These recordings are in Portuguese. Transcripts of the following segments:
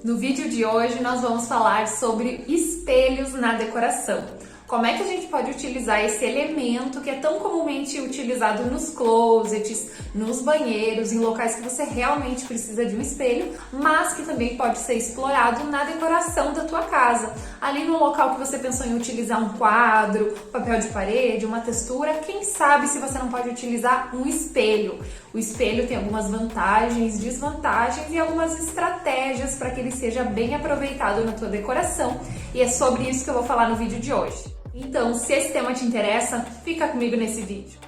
No vídeo de hoje nós vamos falar sobre espelhos na decoração. Como é que a gente pode utilizar esse elemento que é tão comumente utilizado nos closets, nos banheiros, em locais que você realmente precisa de um espelho, mas que também pode ser explorado na decoração da tua casa. Ali no local que você pensou em utilizar um quadro, papel de parede, uma textura, quem sabe se você não pode utilizar um espelho. O espelho tem algumas vantagens, desvantagens e algumas estratégias para que ele seja bem aproveitado na tua decoração. E é sobre isso que eu vou falar no vídeo de hoje. Então, se esse tema te interessa, fica comigo nesse vídeo.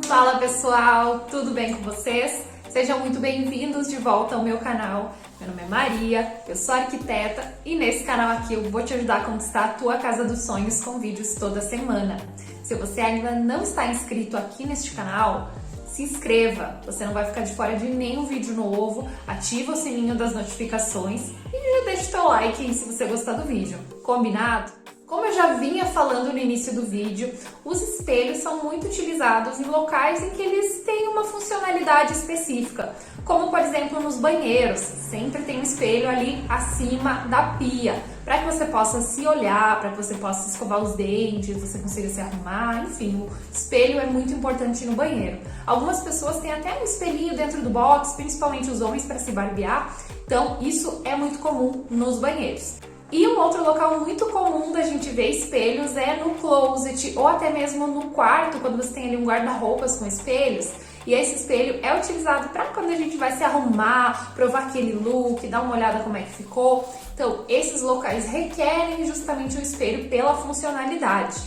Fala pessoal, tudo bem com vocês? Sejam muito bem-vindos de volta ao meu canal. Meu nome é Maria, eu sou arquiteta e nesse canal aqui eu vou te ajudar a conquistar a tua casa dos sonhos com vídeos toda semana. Se você ainda não está inscrito aqui neste canal, se inscreva, você não vai ficar de fora de nenhum vídeo novo, ativa o sininho das notificações e já deixa o teu like aí se você gostar do vídeo. Combinado? Como eu já vinha falando no início do vídeo, os espelhos são muito utilizados em locais em que eles têm uma funcionalidade específica, como por exemplo nos banheiros, sempre tem um espelho ali acima da pia, para que você possa se olhar, para que você possa escovar os dentes, você consiga se arrumar, enfim, o espelho é muito importante no banheiro. Algumas pessoas têm até um espelhinho dentro do box, principalmente os homens para se barbear, então isso é muito comum nos banheiros. E um outro local muito comum da gente ver espelhos é no closet ou até mesmo no quarto, quando você tem ali um guarda-roupas com espelhos. E esse espelho é utilizado para quando a gente vai se arrumar, provar aquele look, dar uma olhada como é que ficou. Então, esses locais requerem justamente o espelho pela funcionalidade.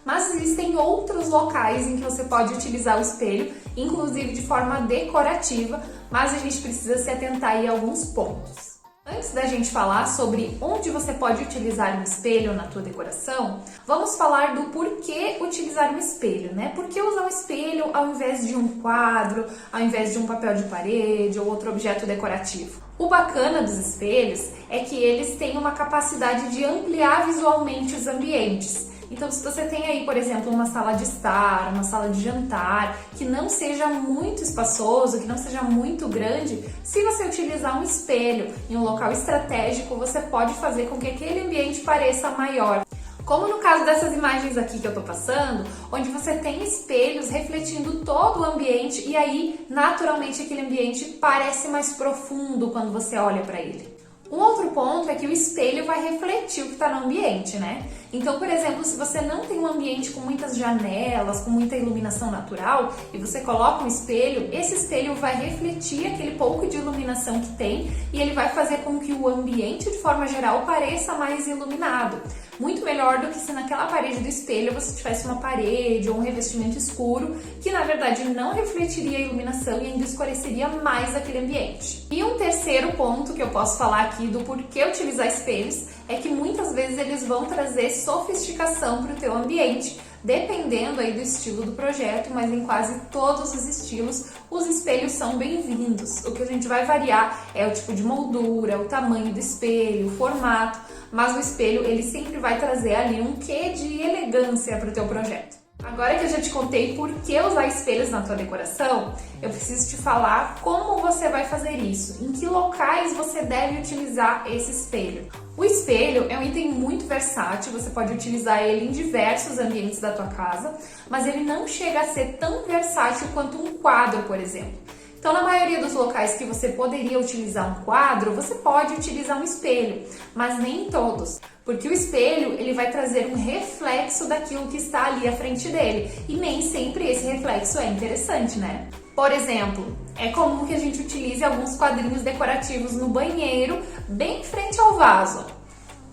Mas existem outros locais em que você pode utilizar o espelho, inclusive de forma decorativa, mas a gente precisa se atentar aí a alguns pontos. Antes da gente falar sobre onde você pode utilizar um espelho na tua decoração, vamos falar do porquê utilizar um espelho, né? Por que usar um espelho ao invés de um quadro, ao invés de um papel de parede ou outro objeto decorativo? O bacana dos espelhos é que eles têm uma capacidade de ampliar visualmente os ambientes. Então, se você tem aí, por exemplo, uma sala de estar, uma sala de jantar, que não seja muito espaçoso, que não seja muito grande, se você utilizar um espelho em um local estratégico, você pode fazer com que aquele ambiente pareça maior. Como no caso dessas imagens aqui que eu tô passando, onde você tem espelhos refletindo todo o ambiente e aí, naturalmente, aquele ambiente parece mais profundo quando você olha para ele. Um outro ponto é que o espelho vai refletir o que está no ambiente, né? Então, por exemplo, se você não tem um ambiente com muitas janelas, com muita iluminação natural, e você coloca um espelho, esse espelho vai refletir aquele pouco de iluminação que tem e ele vai fazer com que o ambiente, de forma geral, pareça mais iluminado. Muito melhor do que se naquela parede do espelho você tivesse uma parede ou um revestimento escuro, que na verdade não refletiria a iluminação e ainda escureceria mais aquele ambiente. E um terceiro ponto que eu posso falar aqui do porquê utilizar espelhos é que muitas vezes eles vão trazer sofisticação para o teu ambiente, dependendo aí do estilo do projeto, mas em quase todos os estilos os espelhos são bem-vindos. O que a gente vai variar é o tipo de moldura, o tamanho do espelho, o formato, mas o espelho ele sempre vai trazer ali um quê de elegância para o teu projeto. Agora que eu já te contei por que usar espelhos na tua decoração, eu preciso te falar como você vai fazer isso, em que locais você deve utilizar esse espelho. O espelho é um item muito versátil, você pode utilizar ele em diversos ambientes da tua casa, mas ele não chega a ser tão versátil quanto um quadro, por exemplo. Então, na maioria dos locais que você poderia utilizar um quadro, você pode utilizar um espelho, mas nem em todos, porque o espelho ele vai trazer um reflexo daquilo que está ali à frente dele, e nem sempre esse reflexo é interessante, né? Por exemplo, é comum que a gente utilize alguns quadrinhos decorativos no banheiro, bem em frente ao vaso.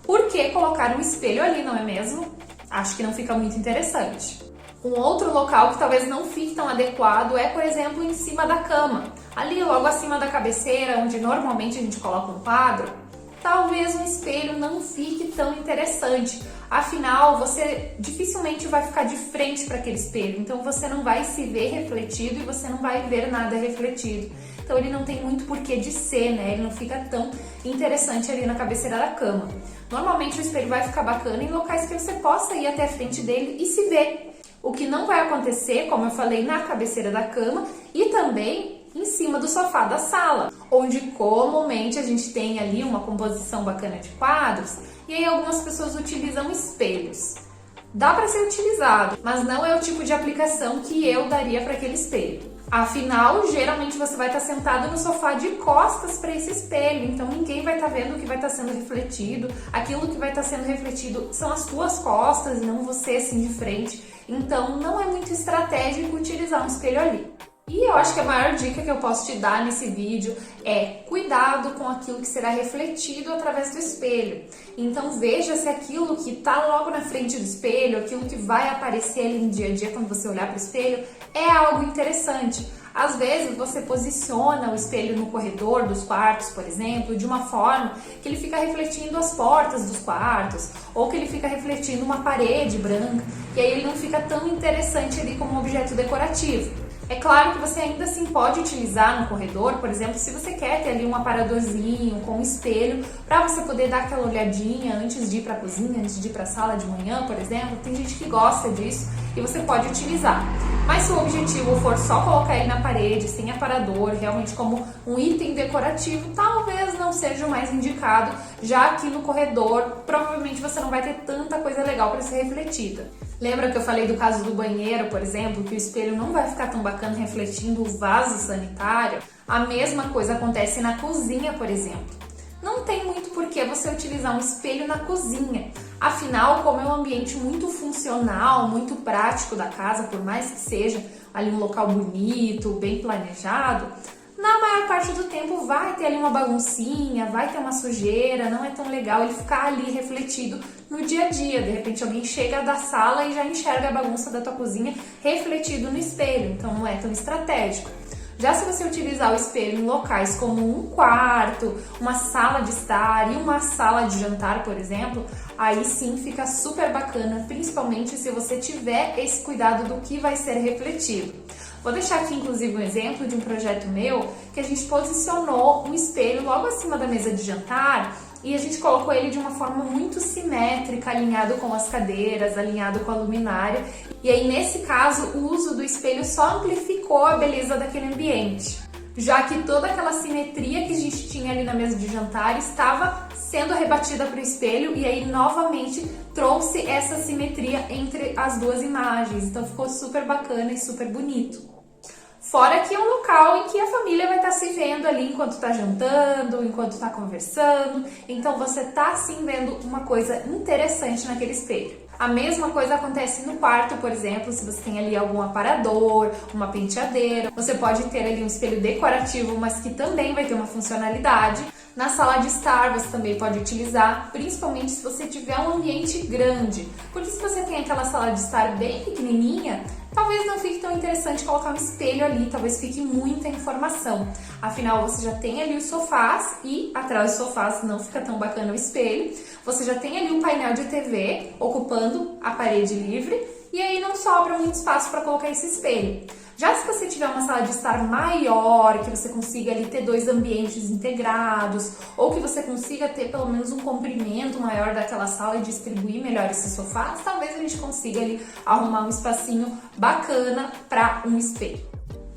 Por que colocar um espelho ali, não é mesmo? Acho que não fica muito interessante. Um outro local que talvez não fique tão adequado é, por exemplo, em cima da cama. Ali, logo acima da cabeceira, onde normalmente a gente coloca um quadro, talvez um espelho não fique tão interessante. Afinal, você dificilmente vai ficar de frente para aquele espelho, então você não vai se ver refletido e você não vai ver nada refletido. Então ele não tem muito porquê de ser, né? Ele não fica tão interessante ali na cabeceira da cama. Normalmente o espelho vai ficar bacana em locais que você possa ir até a frente dele e se ver. O que não vai acontecer, como eu falei, na cabeceira da cama e também em cima do sofá da sala, onde comumente a gente tem ali uma composição bacana de quadros e aí algumas pessoas utilizam espelhos. Dá para ser utilizado, mas não é o tipo de aplicação que eu daria para aquele espelho. Afinal, geralmente você vai estar sentado no sofá de costas para esse espelho, então ninguém vai estar vendo o que vai estar sendo refletido. Aquilo que vai estar sendo refletido são as tuas costas e não você assim de frente. Então não é muito estratégico utilizar um espelho ali. E eu acho que a maior dica que eu posso te dar nesse vídeo é cuidado com aquilo que será refletido através do espelho. Então veja se aquilo que está logo na frente do espelho, aquilo que vai aparecer ali no dia a dia quando você olhar para o espelho, é algo interessante. Às vezes você posiciona o espelho no corredor dos quartos, por exemplo, de uma forma que ele fica refletindo as portas dos quartos, ou que ele fica refletindo uma parede branca, e aí ele não fica tão interessante ali como um objeto decorativo. É claro que você ainda assim pode utilizar no corredor, por exemplo, se você quer ter ali um aparadorzinho com um espelho para você poder dar aquela olhadinha antes de ir para a cozinha, antes de ir para a sala de manhã, por exemplo. Tem gente que gosta disso e você pode utilizar. Mas se o objetivo for só colocar ele na parede, sem aparador, realmente como um item decorativo, talvez não seja o mais indicado, já que no corredor provavelmente você não vai ter tanta coisa legal para ser refletida. Lembra que eu falei do caso do banheiro, por exemplo, que o espelho não vai ficar tão bacana refletindo o vaso sanitário? A mesma coisa acontece na cozinha, por exemplo. Não tem muito por que você utilizar um espelho na cozinha. Afinal, como é um ambiente muito funcional, muito prático da casa, por mais que seja ali um local bonito, bem planejado, na maior parte do tempo vai ter ali uma baguncinha, vai ter uma sujeira, não é tão legal ele ficar ali refletido no dia a dia. De repente alguém chega da sala e já enxerga a bagunça da tua cozinha refletido no espelho, então não é tão estratégico. Já se você utilizar o espelho em locais como um quarto, uma sala de estar e uma sala de jantar, por exemplo, aí sim fica super bacana, principalmente se você tiver esse cuidado do que vai ser refletido. Vou deixar aqui inclusive um exemplo de um projeto meu que a gente posicionou um espelho logo acima da mesa de jantar e a gente colocou ele de uma forma muito simétrica, alinhado com as cadeiras, alinhado com a luminária. E aí nesse caso o uso do espelho só amplificou a beleza daquele ambiente, já que toda aquela simetria que a gente tinha ali na mesa de jantar estava sendo rebatida para o espelho e aí novamente trouxe essa simetria entre as duas imagens. Então ficou super bacana e super bonito. Fora que é um local em que a família vai estar se vendo ali enquanto está jantando, enquanto está conversando. Então você está sim vendo uma coisa interessante naquele espelho. A mesma coisa acontece no quarto, por exemplo, se você tem ali algum aparador, uma penteadeira. Você pode ter ali um espelho decorativo, mas que também vai ter uma funcionalidade. Na sala de estar você também pode utilizar, principalmente se você tiver um ambiente grande. Porque se você tem aquela sala de estar bem pequenininha, talvez não fique tão interessante colocar um espelho ali, talvez fique muita informação. Afinal, você já tem ali os sofás e atrás dos sofás não fica tão bacana o espelho. Você já tem ali um painel de TV ocupando a parede livre e aí não sobra muito espaço para colocar esse espelho. Já se você tiver uma sala de estar maior, que você consiga ali ter dois ambientes integrados, ou que você consiga ter pelo menos um comprimento maior daquela sala e distribuir melhor esses sofás, talvez a gente consiga ali arrumar um espacinho bacana para um espelho.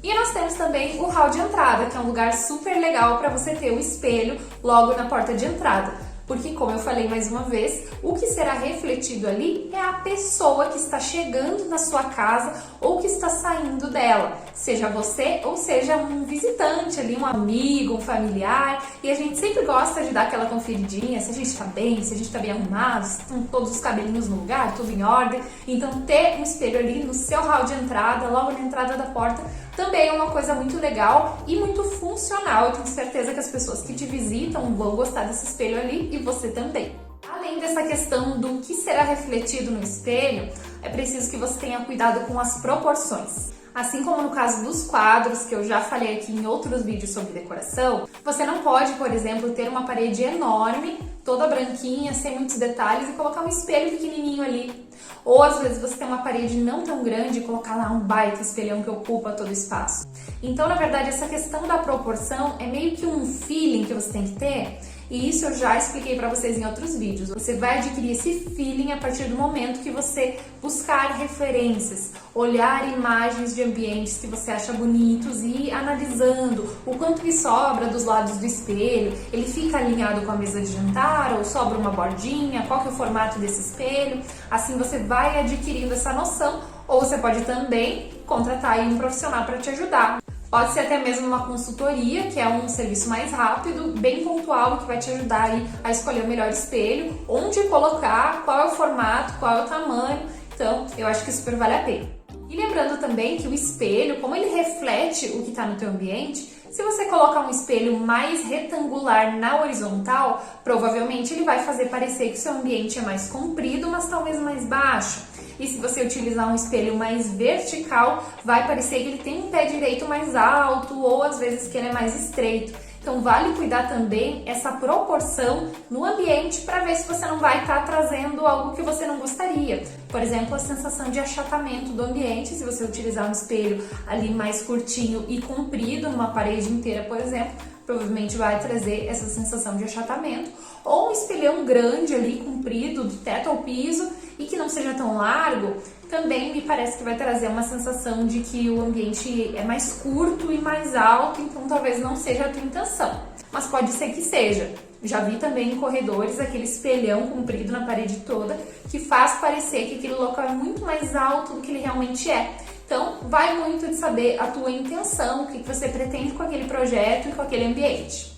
E nós temos também o hall de entrada, que é um lugar super legal para você ter o espelho logo na porta de entrada. Porque, como eu falei mais uma vez, o que será refletido ali é a pessoa que está chegando na sua casa ou que está saindo dela. Seja você ou seja um visitante ali, um amigo, um familiar. E a gente sempre gosta de dar aquela conferidinha, se a gente está bem, se a gente está bem arrumado, se estão todos os cabelinhos no lugar, tudo em ordem. Então, ter um espelho ali no seu hall de entrada, logo na entrada da porta, também é uma coisa muito legal e muito funcional. Eu tenho certeza que as pessoas que te visitam vão gostar desse espelho ali e você também. Além dessa questão do que será refletido no espelho, é preciso que você tenha cuidado com as proporções. Assim como no caso dos quadros, que eu já falei aqui em outros vídeos sobre decoração, você não pode, por exemplo, ter uma parede enorme, toda branquinha, sem muitos detalhes, e colocar um espelho pequenininho ali. Ou às vezes você tem uma parede não tão grande e colocar lá um baita espelhão que ocupa todo o espaço. Então, na verdade, essa questão da proporção é meio que um feeling que você tem que ter E isso eu já expliquei para vocês em outros vídeos. Você vai adquirir esse feeling a partir do momento que você buscar referências, olhar imagens de ambientes que você acha bonitos e ir analisando o quanto que sobra dos lados do espelho, ele fica alinhado com a mesa de jantar ou sobra uma bordinha, qual que é o formato desse espelho. Assim você vai adquirindo essa noção, ou você pode também contratar aí um profissional para te ajudar. Pode ser até mesmo uma consultoria, que é um serviço mais rápido, bem pontual, que vai te ajudar aí a escolher o melhor espelho, onde colocar, qual é o formato, qual é o tamanho. Então, eu acho que super vale a pena. E lembrando também que o espelho, como ele reflete o que está no teu ambiente, se você colocar um espelho mais retangular na horizontal, provavelmente ele vai fazer parecer que o seu ambiente é mais comprido, mas talvez mais baixo. E se você utilizar um espelho mais vertical, vai parecer que ele tem um pé direito mais alto ou às vezes que ele é mais estreito. Então vale cuidar também essa proporção no ambiente para ver se você não vai estar trazendo algo que você não gostaria. Por exemplo, a sensação de achatamento do ambiente, se você utilizar um espelho ali mais curtinho e comprido, numa parede inteira, por exemplo, provavelmente vai trazer essa sensação de achatamento. Ou um espelhão grande ali, comprido, do teto ao piso e que não seja tão largo, também me parece que vai trazer uma sensação de que o ambiente é mais curto e mais alto, então talvez não seja a tua intenção. Mas pode ser que seja. Já vi também em corredores aquele espelhão comprido na parede toda que faz parecer que aquele local é muito mais alto do que ele realmente é. Então, vai muito de saber a tua intenção, o que você pretende com aquele projeto e com aquele ambiente.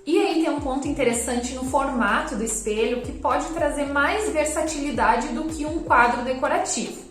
E aí tem um ponto interessante no formato do espelho que pode trazer mais versatilidade do que um quadro decorativo.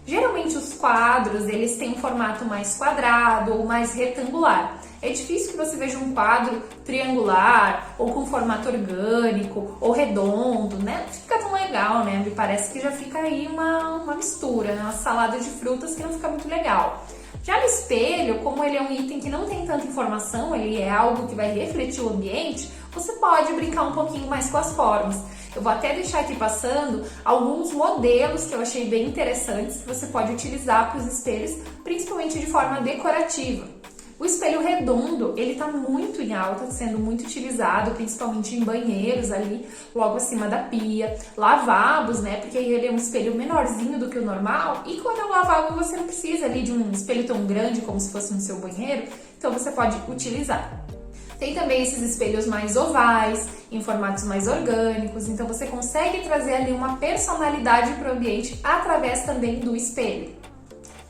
Geralmente os quadros, eles têm um formato mais quadrado ou mais retangular. É difícil que você veja um quadro triangular ou com formato orgânico ou redondo, né? Não fica tão legal, né? Me parece que já fica aí uma mistura, né? Uma salada de frutas que não fica muito legal. Já no espelho, como ele é um item que não tem tanta informação, ele é algo que vai refletir o ambiente, você pode brincar um pouquinho mais com as formas. Eu vou até deixar aqui passando alguns modelos que eu achei bem interessantes que você pode utilizar para os espelhos, principalmente de forma decorativa. O espelho redondo, ele está muito em alta, sendo muito utilizado, principalmente em banheiros ali, logo acima da pia, lavabos, né, porque ele é um espelho menorzinho do que o normal, e quando é um lavabo você não precisa ali de um espelho tão grande como se fosse no seu banheiro, então você pode utilizar. Tem também esses espelhos mais ovais, em formatos mais orgânicos, então você consegue trazer ali uma personalidade para o ambiente através também do espelho.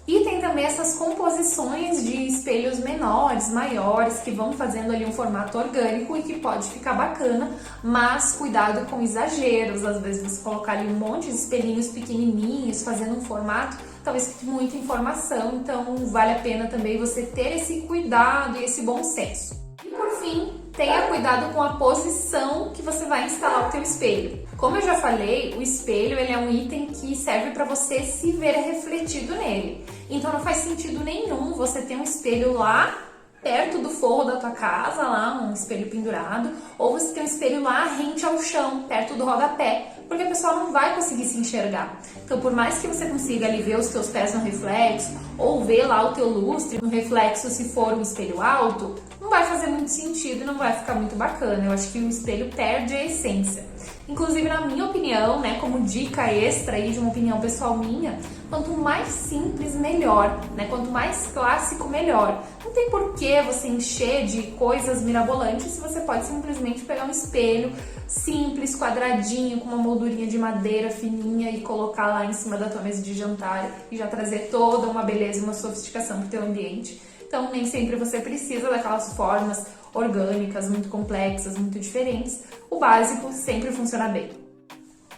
E tem também essas composições de espelhos menores, maiores, que vão fazendo ali um formato orgânico e que pode ficar bacana, mas cuidado com exageros. Às vezes você colocar ali um monte de espelhinhos pequenininhos, fazendo um formato, talvez fique muita informação, então vale a pena também você ter esse cuidado e esse bom senso. E por fim, tenha cuidado com a posição que você vai instalar o teu espelho. Como eu já falei, o espelho ele é um item que serve para você se ver refletido nele. Então não faz sentido nenhum você ter um espelho lá perto do forro da tua casa, lá um espelho pendurado, ou você ter um espelho lá rente ao chão, perto do rodapé, porque a pessoa não vai conseguir se enxergar. Então por mais que você consiga ali ver os teus pés no reflexo, ou ver lá o teu lustre no reflexo se for um espelho alto, não vai fazer muito sentido e não vai ficar muito bacana. Eu acho que o espelho perde a essência. Inclusive, na minha opinião, né, como dica extra aí de uma opinião pessoal minha, quanto mais simples, melhor, né? Quanto mais clássico, melhor. Não tem por que você encher de coisas mirabolantes se você pode simplesmente pegar um espelho simples, quadradinho, com uma moldurinha de madeira fininha e colocar lá em cima da tua mesa de jantar e já trazer toda uma beleza e uma sofisticação pro teu ambiente. Então, nem sempre você precisa daquelas formas orgânicas, muito complexas, muito diferentes. O básico sempre funciona bem.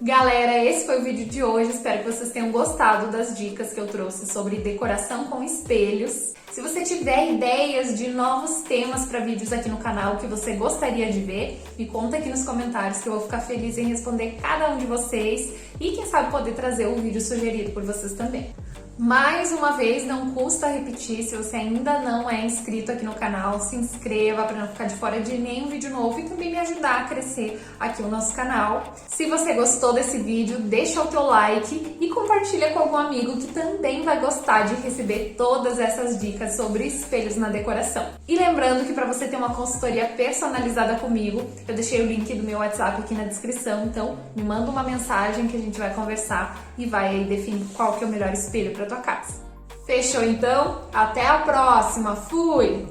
Galera, esse foi o vídeo de hoje. Espero que vocês tenham gostado das dicas que eu trouxe sobre decoração com espelhos. Se você tiver ideias de novos temas para vídeos aqui no canal que você gostaria de ver, me conta aqui nos comentários que eu vou ficar feliz em responder cada um de vocês e quem sabe poder trazer um vídeo sugerido por vocês também. Mais uma vez, não custa repetir, se você ainda não é inscrito aqui no canal, se inscreva para não ficar de fora de nenhum vídeo novo e também me ajudar a crescer aqui o nosso canal. Se você gostou desse vídeo, deixa o teu like e compartilha com algum amigo que também vai gostar de receber todas essas dicas sobre espelhos na decoração. E lembrando que para você ter uma consultoria personalizada comigo, eu deixei o link do meu WhatsApp aqui na descrição, então me manda uma mensagem que a gente vai conversar e vai aí definir qual que é o melhor espelho para tua casa. Fechou então? Até a próxima! Fui!